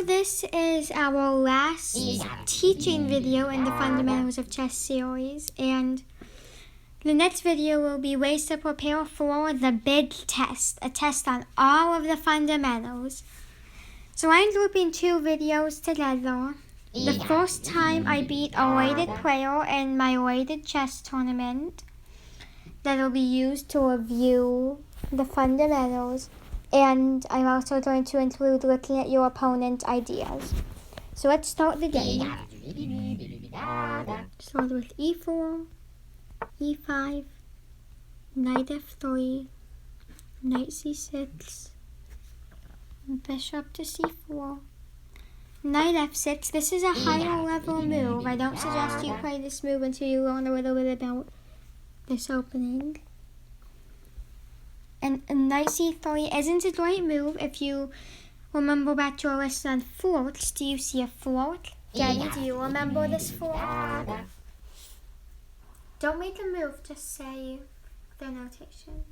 now this is our last teaching video in the Fundamentals of Chess series, and the next video will be ways to prepare for the big test, a test on all of the fundamentals. So I'm grouping two videos together. The first time I beat a rated player in my rated chess tournament that will be used to review the fundamentals, and I'm also going to include looking at your opponent's ideas. So let's start the game. Start with e4, e5, knight f3, knight c6, bishop to c4, knight f6. This is a higher level move. I don't suggest you play this move until you learn a little bit about this opening. And knight c3 isn't a great move. If you remember back to our lesson on forks, do you see a fork? Daddy, do you remember this fork? Don't make a move, just say the notation.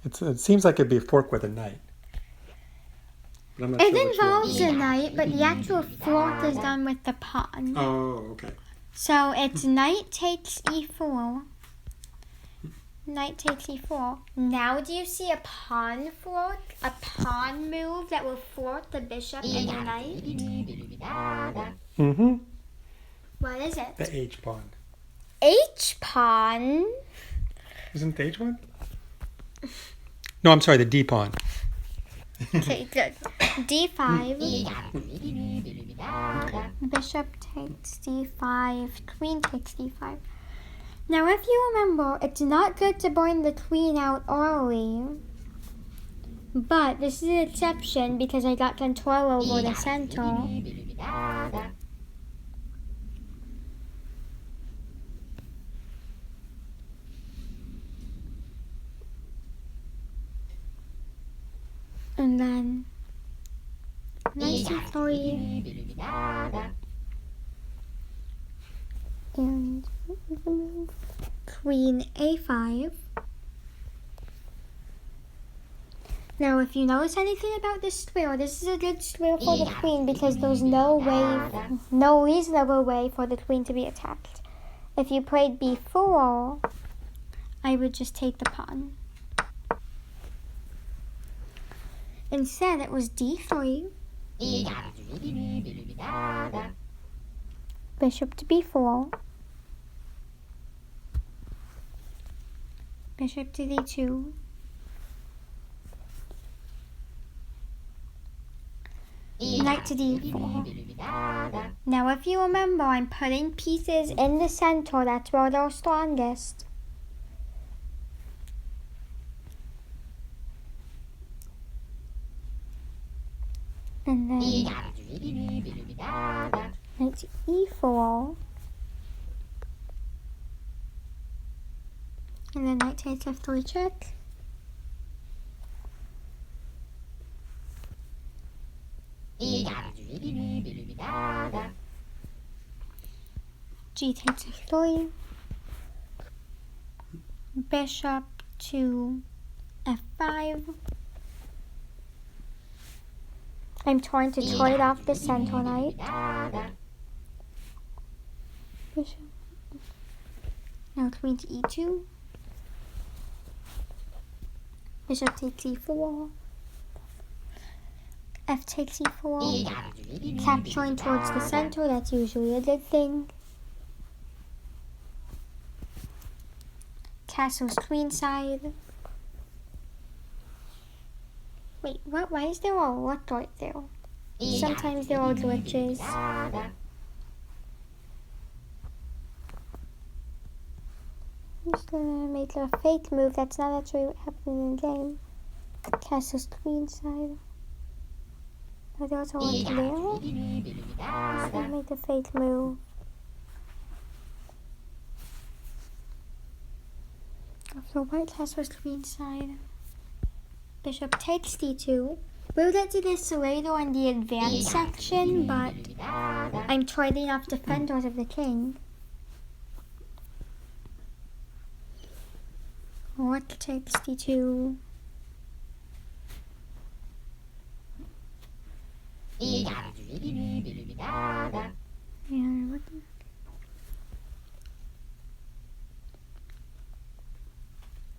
It seems like it'd be a fork with a knight. But I'm not It sure which involves one. a knight, but the actual fork is done with the pawn. Oh, okay. So it's knight takes e4. Knight takes e4. Now do you see a pawn fork? A pawn move that will fork the bishop and the knight? Mm-hmm. What is it? The H pawn. H pawn? Isn't the H one? No, I'm sorry, the D pawn. Okay, good. d5. Bishop takes d5. Queen takes d5. Now, if you remember, it's not good to bring the queen out early. But this is an exception because I got control over the center. And then knight c3 and queen a5. Now, if you notice anything about this square, this is a good square for the queen because there's no reasonable way for the queen to be attacked. If you played b4, I would just take the pawn. Instead, it was d3, bishop to b4, bishop to d2, knight to d4. Now, if you remember, I'm putting pieces in the center. That's where they're strongest. And then knight to e4. And then knight takes f3 check. G takes f3. Bishop to f5. I'm trying to trade off the center knight. Bishop. Now queen to e2. Bishop takes e4. F takes e4. Capturing towards the center, that's usually a good thing. Castle's queenside. Wait, what? Why is there a rook right there? Sometimes there are glitches. I'm just gonna make a fake move that's not actually what happened in the game. Castle's queenside. Oh, there's a rook there. I'm just gonna make a fake move. After white castle's queenside. Bishop takes d2. We'll get to this later in the advanced section, but I'm trading off defenders of the king. Rook takes d2. And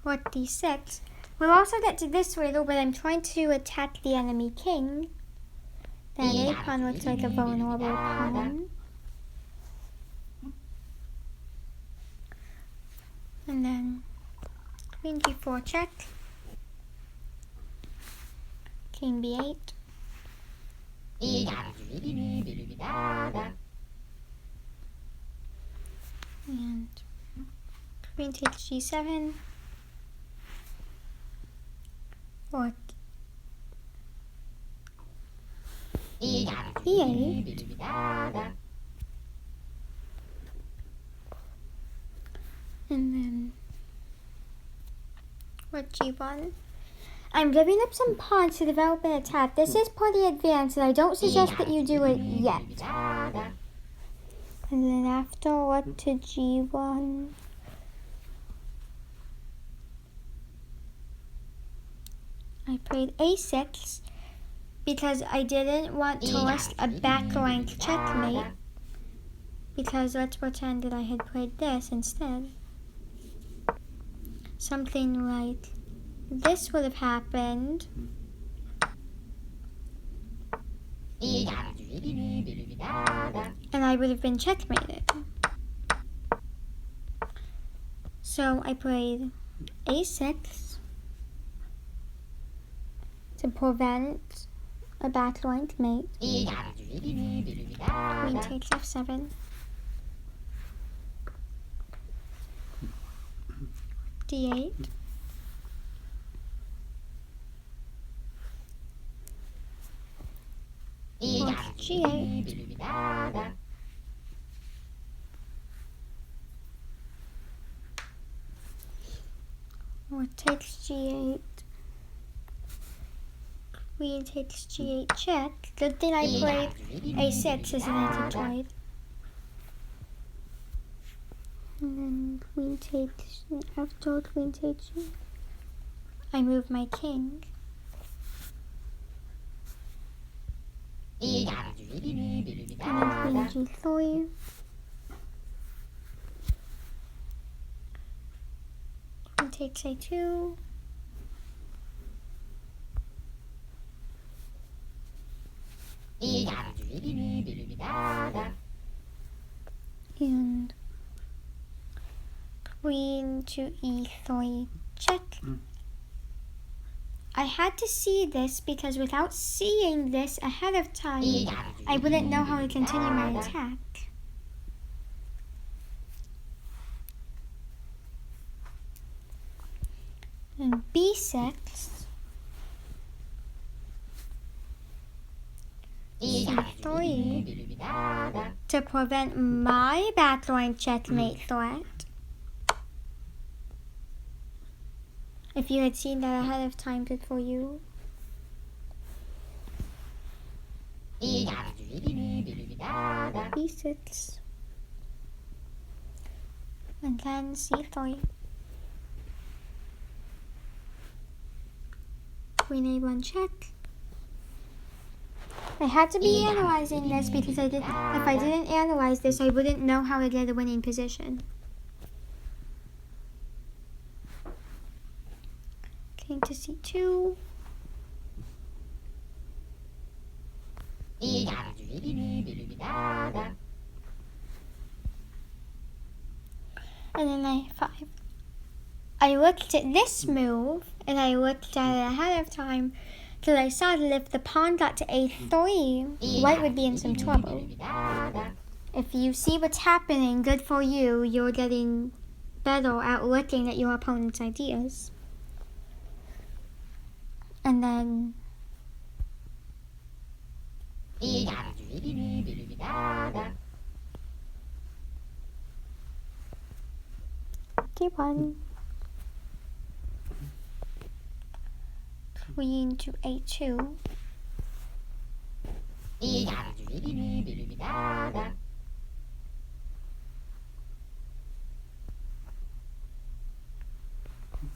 what d6. We'll also get to this riddle, but I'm trying to attack the enemy king. That a pawn looks like a vulnerable pawn. And then queen g4 check. King b8. And queen takes g7. Or e8. And then what g1. I'm giving up some pawns to develop an attack. This is pretty advanced, and I don't suggest that you do it yet. And then after, what to g1. I played a6 because I didn't want to risk a back rank checkmate. Because let's pretend that I had played this instead. Something like this would have happened. And I would have been checkmated. So I played a6 to prevent a back rank mate. Queen takes f7. d8. g8. Or takes g8. Queen takes g8 check. Good thing I played a6, isn't it? I tried. And then queen takes, after queen takes, I move my king. And then queen g3. Queen takes a2. And queen to e3 check. I had to see this because without seeing this ahead of time, I wouldn't know how to continue my attack. And b6. c3 to prevent my backline checkmate threat. If you had seen that ahead of time, good for you. b6. And then c3. Queen a1 check. I had to be analyzing this because if I didn't analyze this, I wouldn't know how to get a winning position. King to c2. And then I5. I looked at this move, and I looked at it ahead of time, because I saw that if the pawn got to a3, white would be in some trouble. If you see what's happening, good for you. You're getting better at looking at your opponent's ideas. And then d1. Queen to a2.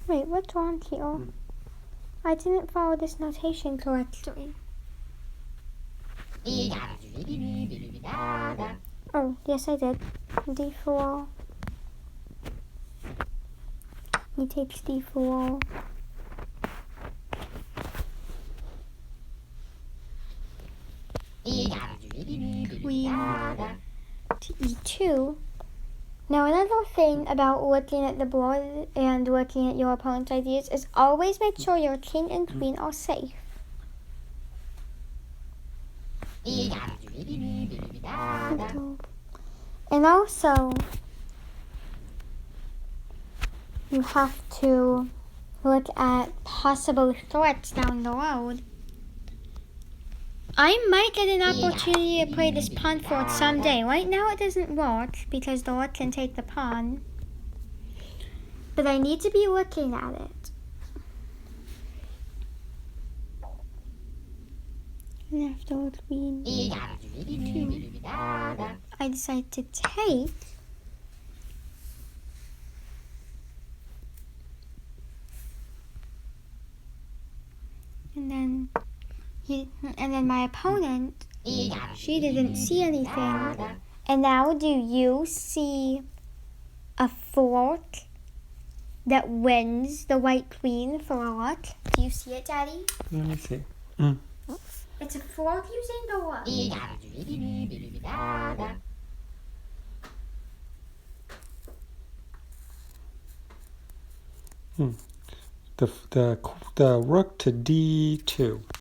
Wait, what's wrong here? I didn't follow this notation correctly. Oh, yes, I did. D4. He takes D4. Queen to E2. Now, another thing about looking at the board and looking at your opponent's ideas is always make sure your king and queen are safe. And also, you have to look at possible threats down the road. I might get an opportunity to play this pawn forward someday. Right now it doesn't work because the rook can take the pawn. But I need to be looking at it. And after queen two, I decide to take. And then my opponent, she didn't see anything. And now do you see a fork that wins the white queen for a rook? Do you see it, Daddy? Let me see. It's a fork using the rook. The rook to D2.